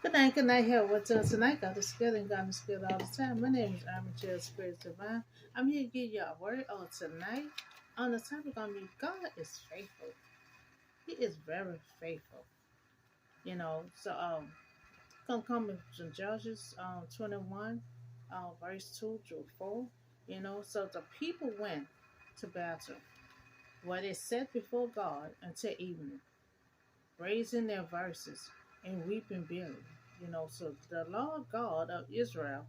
Good night, here with us tonight. God is good and God is good all the time. My name is Armature Spirit Divine. I'm here to give you a word on tonight. On the topic on me, God is faithful. He is very faithful. Gonna come with some Judges 21, verse 2 through 4. So the people went to battle where they sat before God until evening, raising their voices and weeping bitterly. So the Lord God of Israel,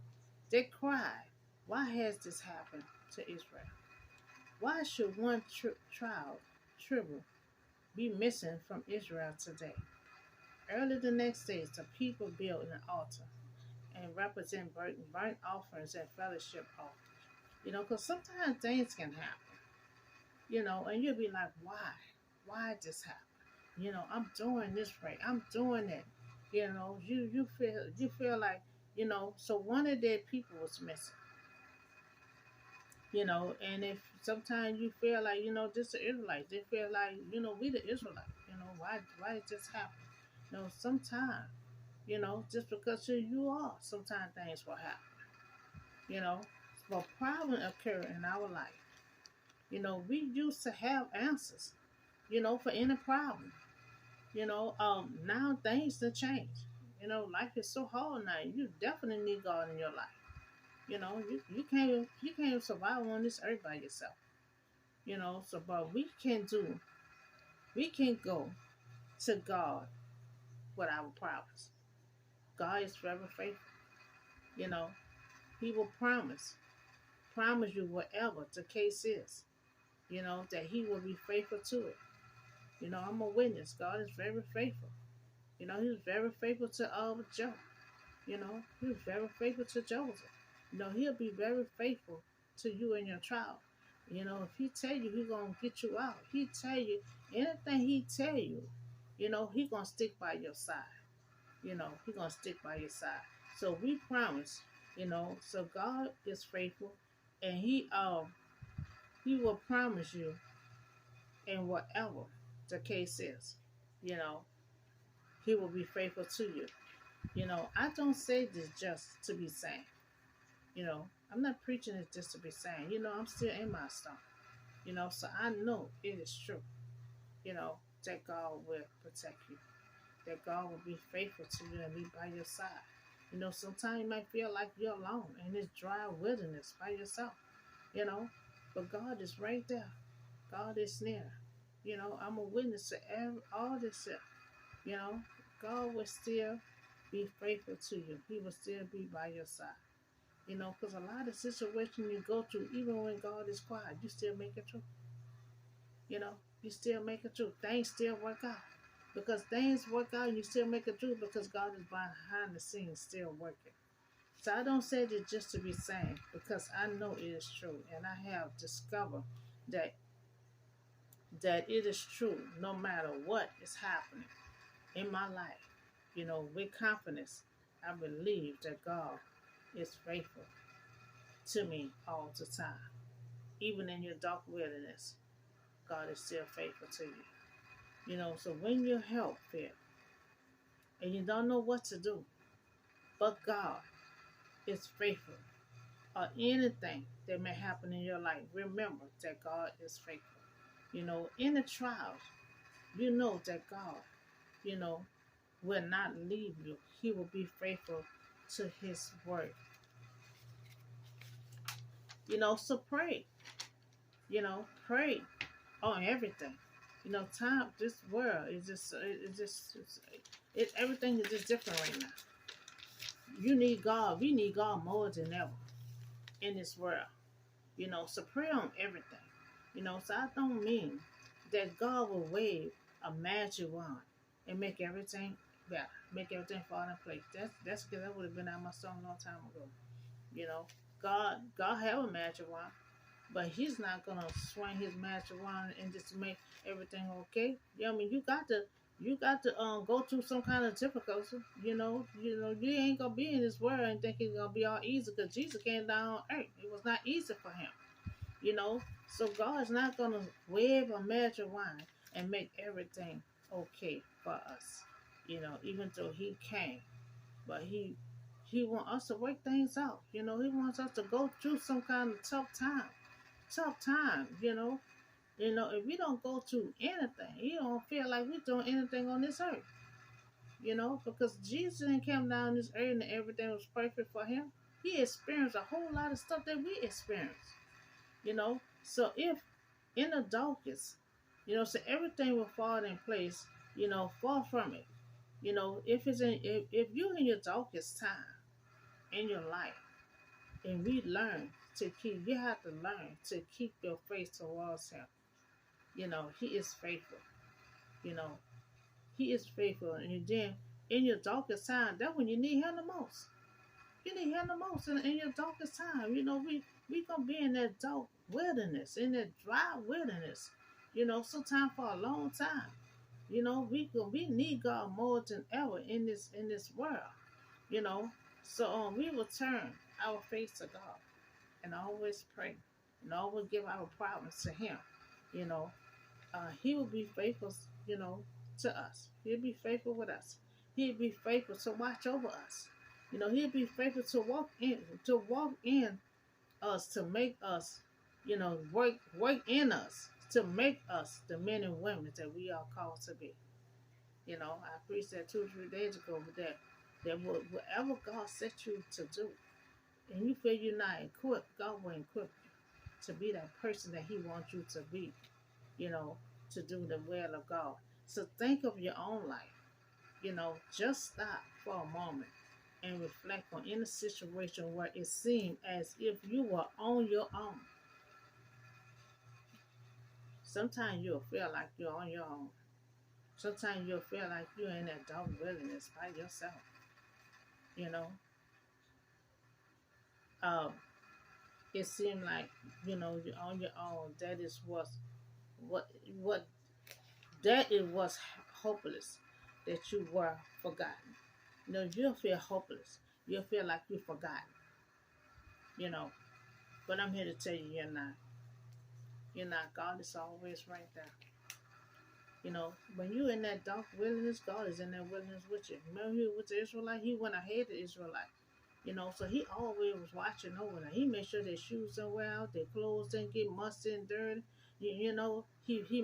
they cried, why has this happened to Israel? Why should one tribal be missing from Israel today? Early the next day, the people built an altar and represent burnt offerings and fellowship offerings. Because sometimes things can happen, and you'll be like, why? Why this happen? I'm doing this right. I'm doing it. You feel like, so one of their people was missing. And if sometimes you feel like, this the Israelites, they feel like, we the Israelites, why did this happen? Sometimes, just because who you are, sometimes things will happen, you know. But problem occur in our life. We used to have answers, for any problem. Now things have changed. Life is so hard now. You definitely need God in your life. You can't survive on this earth by yourself. So but we can go to God with our problems. God is forever faithful. You know, He will promise you whatever the case is, that He will be faithful to it. I'm a witness. God is very faithful. He was very faithful to Job. He was very faithful to Joseph. He'll be very faithful to you in your trial. If he tell you he gonna get you out, he tell you anything he tell you, he gonna stick by your side. He gonna stick by your side. So we promise, so God is faithful and he will promise you in whatever the case is, you know, he will be faithful to you. I don't say this just to be saying. I'm not preaching it just to be saying. I'm still in my stuff. So I know it is true. That God will protect you. That God will be faithful to you and be by your side. Sometimes you might feel like you're alone in this dry wilderness by yourself. You know, but God is right there. God is near. I'm a witness to all this stuff. You know, God will still be faithful to you. He will still be by your side. Because a lot of situations you go through, even when God is quiet, you still make it through. You know, you still make it through. Things still work out. Because things work out and you still make it through because God is behind the scenes still working. So I don't say this just to be saying because I know it is true and I have discovered that it is true no matter what is happening in my life. With confidence, I believe that God is faithful to me all the time. Even in your dark wilderness, God is still faithful to you. So when your help fails and you don't know what to do, but God is faithful, or anything that may happen in your life, remember that God is faithful. In the trials, you know that God, you know, will not leave you. He will be faithful to His word. So pray. Pray on everything. Time. This world is everything is just different right now. You need God. We need God more than ever in this world. So pray on everything. So I don't mean that God will wave a magic wand and make everything better, make everything fall in place. That's because that would have been out my song a long time ago. You know, God have a magic wand, but He's not gonna swing His magic wand and just make everything okay. I mean, you got to go through some kind of difficulty. You ain't gonna be in this world and think it's gonna be all easy because Jesus came down on earth. It was not easy for Him. you know. So God's not gonna wave a magic wand and make everything okay for us. Even though He came. But he wants us to work things out. You know, he wants us to go through some kind of tough time. If we don't go through anything, you don't feel like we're doing anything on this earth. Because Jesus didn't come down this earth and everything was perfect for him. He experienced a whole lot of stuff that we experience. So if in the darkest, so everything will fall in place. Fall from it. If you're in your darkest time in your life, and you have to learn to keep your face towards him. He is faithful. You know, he is faithful. And then in your darkest time, that's when you need him the most. You need him the most in your darkest time. We gonna be in that dark wilderness, in that dry wilderness. Sometimes for a long time. We need God more than ever in this world. You know, so we will turn our face to God and always pray and always give our problems to Him. You know, He will be faithful. You know, to us. He'll be faithful with us. He'll be faithful to watch over us. He'll be faithful to walk in us, to make us, work in us, to make us the men and women that we are called to be. I preached that 2 or 3 days ago with that whatever God set you to do, and you feel you're not equipped, God will equip you to be that person that He wants you to be, you know, to do the will of God. So think of your own life. Just stop for a moment and reflect on any situation where it seemed as if you were on your own. Sometimes you'll feel like you're on your own. Sometimes you'll feel like you're in that dark wilderness by yourself. You know, um, it seemed like you're on your own. That is what what that it was hopeless that you were forgotten. You'll feel hopeless. You'll feel like you're forgotten. You know, but I'm here to tell you, you're not. You're not. God is always right there. When you're in that dark wilderness, God is in that wilderness with you. Remember, he was with the Israelite. He went ahead of the Israelite. So He always was watching over them. He made sure their shoes didn't wear out, their clothes didn't get musty and dirty. He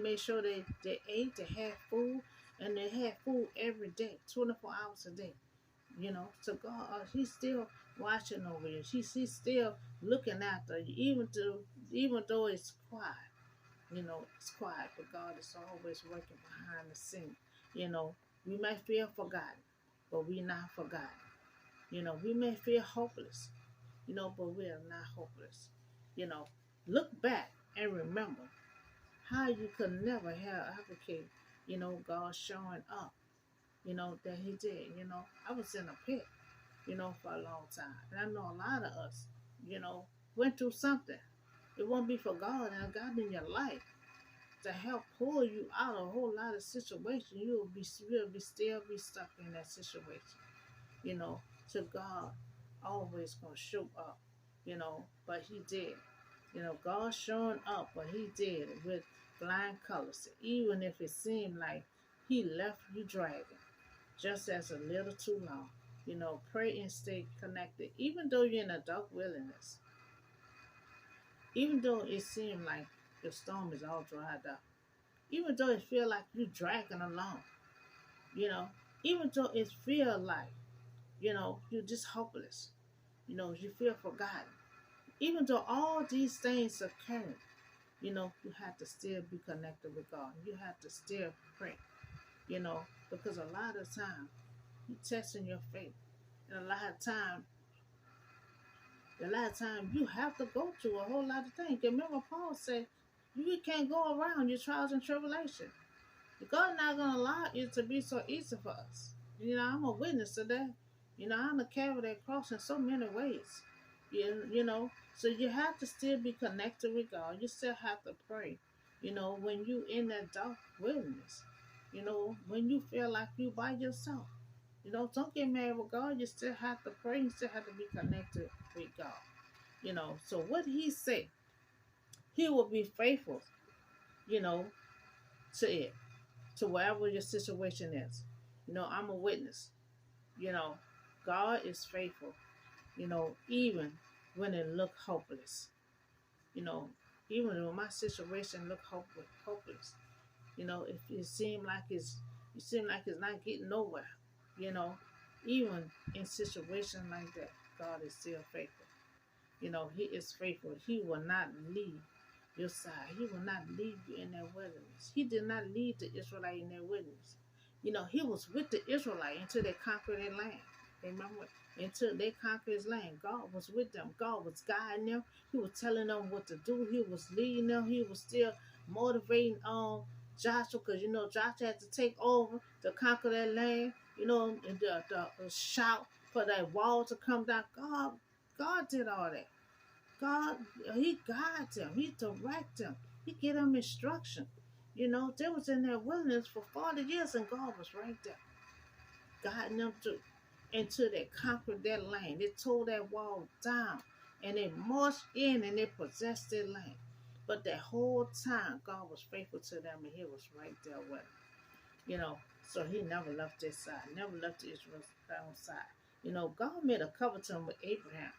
made sure they ate, they had food, and they had food every day, 24 hours a day. So God, He's still watching over you. He's still looking after you, even though it's quiet. It's quiet, but God is always working behind the scene. We may feel forgotten, but we're not forgotten. We may feel hopeless, but we are not hopeless. You know, look back and remember how you could never have advocate, God showing up, that He did. I was in a pit, for a long time. And I know a lot of us, went through something. It won't be for God and God in your life to help pull you out of a whole lot of situations. You'll be still be stuck in that situation. You know, so God always gonna show up. But He did. God showing up, but He did it with flying colors. Even if it seemed like He left you dragging, just as a little too long. Pray and stay connected. Even though you're in a dark wilderness, even though it seems like the storm is all dried up, even though it feel like you dragging along, you know, even though it feel like, you're just hopeless, you feel forgotten, even though all these things occur, you have to still be connected with God. You have to still pray, because you testing your faith, and a lot of time you have to go through a whole lot of things. Remember, Paul said, you can't go around your trials and tribulation. God not gonna allow it to be so easy for us. I'm a witness to that. I'm a carry that cross in so many ways. So you have to still be connected with God. You still have to pray. When you in that dark wilderness. When you feel like you by yourself. Don't get mad with God. You still have to pray. You still have to be connected with God. So what He said, He will be faithful, you know, to it, to whatever your situation is. I'm a witness. You know, God is faithful, even when it look hopeless. You know, even when my situation look hopeless. If it seem like it's not getting nowhere. You know, even in situations like that, God is still faithful. He is faithful. He will not leave your side. He will not leave you in that wilderness. He did not leave the Israelite in their wilderness. He was with the Israelite until they conquered their land. Remember, until they conquered his land, God was with them. God was guiding them. He was telling them what to do. He was leading them. He was still motivating Joshua, because Joshua had to take over to conquer that land. And the shout for that wall to come down. God did all that. God, He guides them. He directs them. He gave them instruction. They was in their wilderness for 40 years, and God was right there, guiding them until they conquered their land. They tore that wall down, and they marched in, and they possessed their land. But that whole time, God was faithful to them, and He was right there with them. So He never left their side, never left Israel's side. God made a covenant to them with Abraham.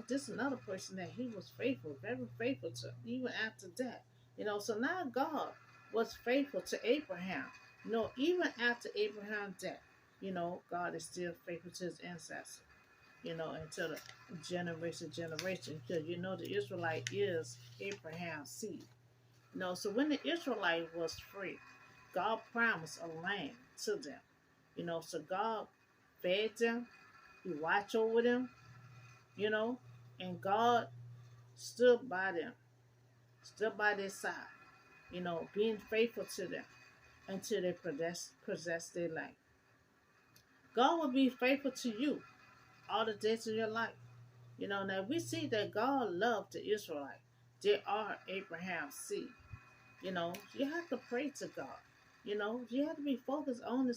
This is another person that He was faithful, very faithful to, even after that. So now God was faithful to Abraham. Even after Abraham's death, God is still faithful to His ancestors. Until the generation, because the Israelite is Abraham's seed. So when the Israelite was free, God promised a land to them. So God fed them, He watched over them, you know, and God stood by them, stood by their side, being faithful to them until they possess their land. God will be faithful to you all the days of your life. Now we see that God loved the Israelites. They are Abraham's seed. You have to pray to God. You have to be focused on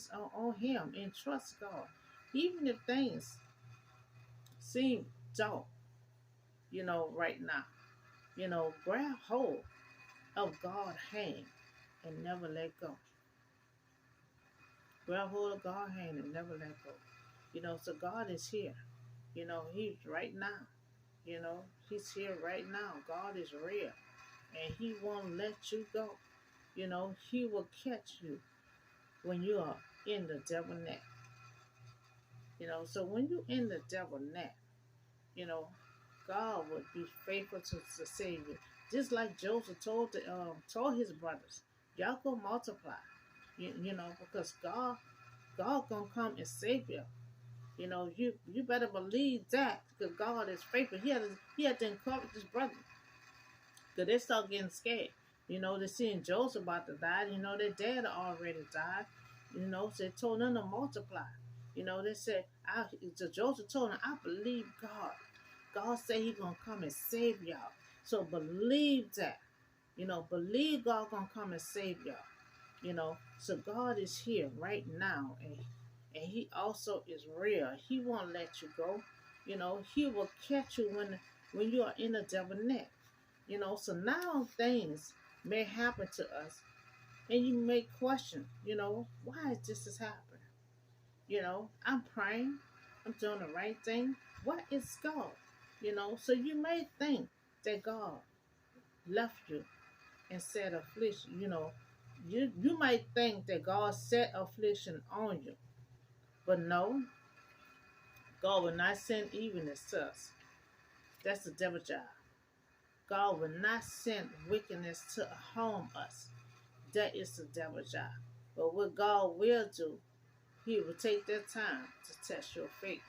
Him and trust God. Even if things seem dark, right now. Grab hold of God's hand and never let go. Grab hold of God's hand and never let go. So God is here. He's right now. He's here right now. God is real. And He won't let you go. He will catch you when you are in the devil net. So when you in the devil net, God would be faithful to save you. Just like Joseph told his brothers, y'all go multiply. Because God gonna come and save you. You better believe that, because God is faithful. He had to encourage his brothers, because they start getting scared. They're seeing Joseph about to die. Their dad already died. So they told them to multiply. They said, Joseph told them, I believe God. God said He gonna come and save y'all. So believe that. Believe God gonna come and save y'all. So God is here right now, and He also is real. He won't let you go. He will catch you when you are in the devil net. So now things may happen to us, and you may question, why is this happening? I'm praying, I'm doing the right thing. What is God? So you may think that God left you and set affliction. You might think that God set affliction on you, but no, God will not send evenness to us. That's the devil job. God will not send wickedness to harm us. That is the devil job. But what God will do, He will take that time to test your faith.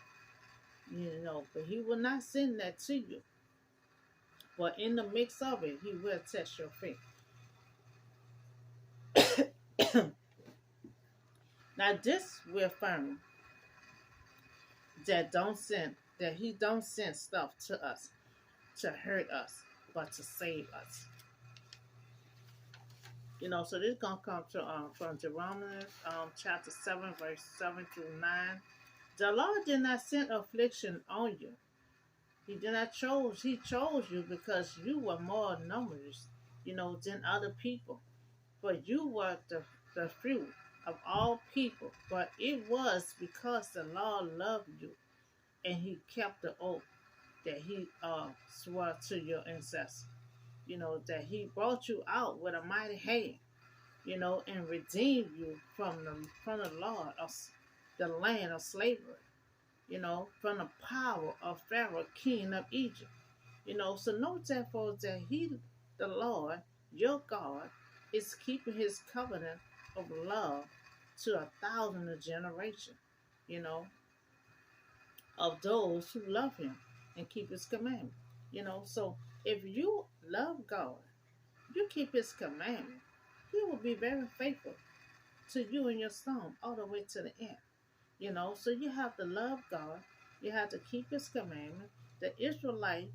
But He will not send that to you. But in the mix of it, He will test your faith. Now this we affirm that He don't send stuff to us to hurt us, but to save us. So this is gonna come from Deuteronomy chapter 7, verse 7 through 9. The Lord did not send affliction on you. He chose you because you were more numerous, than other people. But you were the fruit of all people, but it was because the Lord loved you and he kept the oath that he swore to your ancestors. That he brought you out with a mighty hand, and redeemed you from the Lord of the land of slavery, from the power of Pharaoh, king of Egypt. So know therefore that he, the Lord, your God, is keeping his covenant of love to 1,000 generations, you know, of those who love him and keep his commandment. So if you love God, you keep his commandment, he will be very faithful to you and your son all the way to the end. So you have to love God, you have to keep his commandment. The Israelite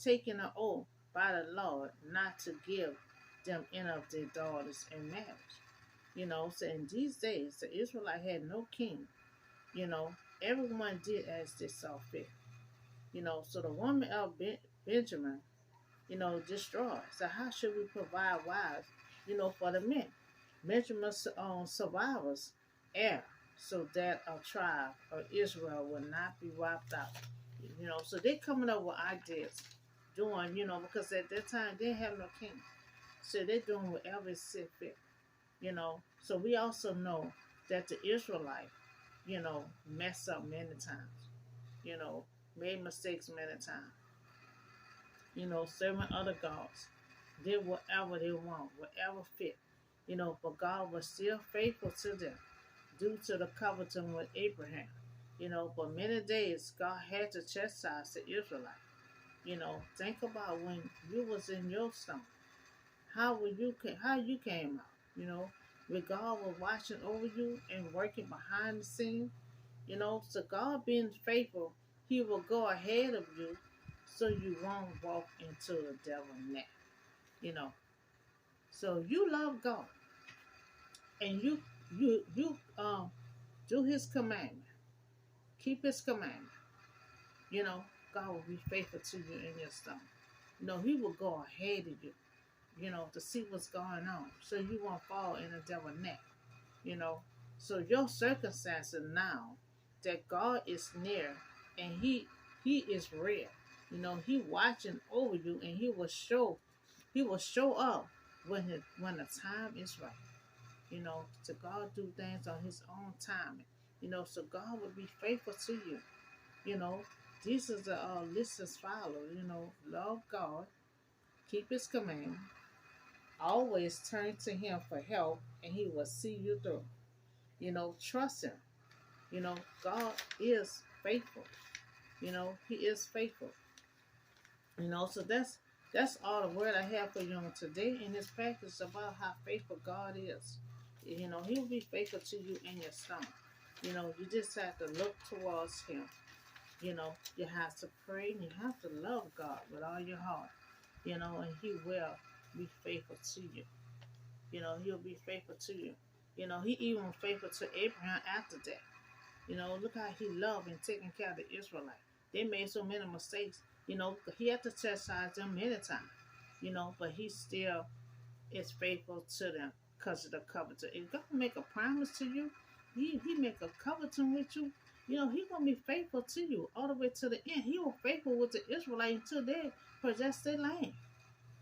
taking an oath by the Lord not to give them any of their daughters in marriage. So in these days the Israelite had no king. you know Everyone did as they saw fit. So the woman of Benjamin, destroyed. So how should we provide wives, for the men? Benjamin's survivors heir, so that a tribe of Israel will not be wiped out. So they're coming up with ideas, doing, because at that time they didn't have no king. So they're doing whatever is fit fit. So we also know that the Israelites, mess up many times, you know, made mistakes many times, serving other gods, did whatever they want, whatever fit, but God was still faithful to them due to the covenant with Abraham. But many days God had to chastise the Israelites. Think about when you was in your stomach, how you came out, when God was watching over you and working behind the scene. So God being faithful, he will go ahead of you so you won't walk into the devil's net. You know. So you love God and you do his commandment. Keep his commandment. God will be faithful to you in your stomach. He will go ahead of you, to see what's going on. So you won't fall in the devil's net. You know. So your circumstances now that God is near and he is real. He watching over you and he will show up when the time is right. To God do things on his own timing. So God will be faithful to you. You know, this is the list as follows. Love God, keep his command, always turn to him for help, and he will see you through. Trust him. God is faithful. He is faithful. So that's all the word I have for you on today in this practice about how faithful God is. He will be faithful to you in your stomach. You just have to look towards him. You have to pray and you have to love God with all your heart. And he will be faithful to you. He'll be faithful to you. He even faithful to Abraham after that. Look how he loved and taking care of the Israelites. They made so many mistakes. He had to chastise them many times. But he still is faithful to them because of the covenant. If God make a promise to you, he make a covenant with you. He gonna be faithful to you all the way to the end. He was faithful with the Israelites until they possessed their land.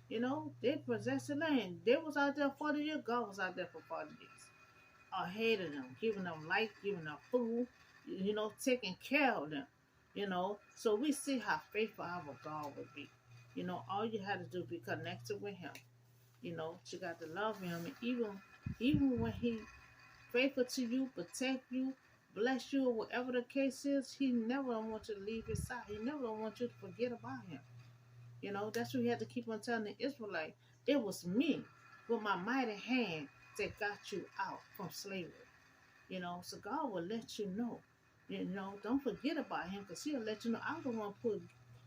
They possessed the land. They was out there 40 years. God was out there for 40 years. Ahead of them, giving them life, giving them food, taking care of them. So we see how faithful our God would be. All you had to do be connected with him. You got to love him, and even when he faithful to you, protect you, bless you, or whatever the case is, he never wants you to leave his side. He never wants you to forget about him. That's what he had to keep on telling the Israelites. It was me with my mighty hand that got you out from slavery. So God will let you know. Don't forget about him, because he'll let you know. I was the one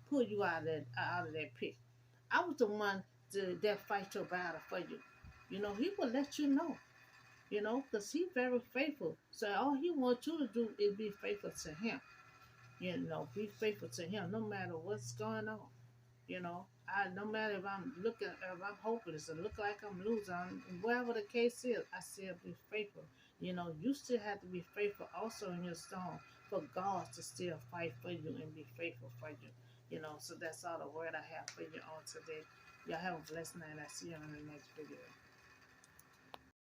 pull you out of that pit. I was the one that fight your battle for you. He will let you know. Because he's very faithful. So all he wants you to do is be faithful to him. Be faithful to him no matter what's going on. No matter if I'm hopeless and look like I'm losing, whatever the case is, I still be faithful You know, you still have to be faithful also in your storm for God to still fight for you and be faithful for you. You know, so that's all the word I have for you on today. Y'all have a blessed night. I see you on the next video.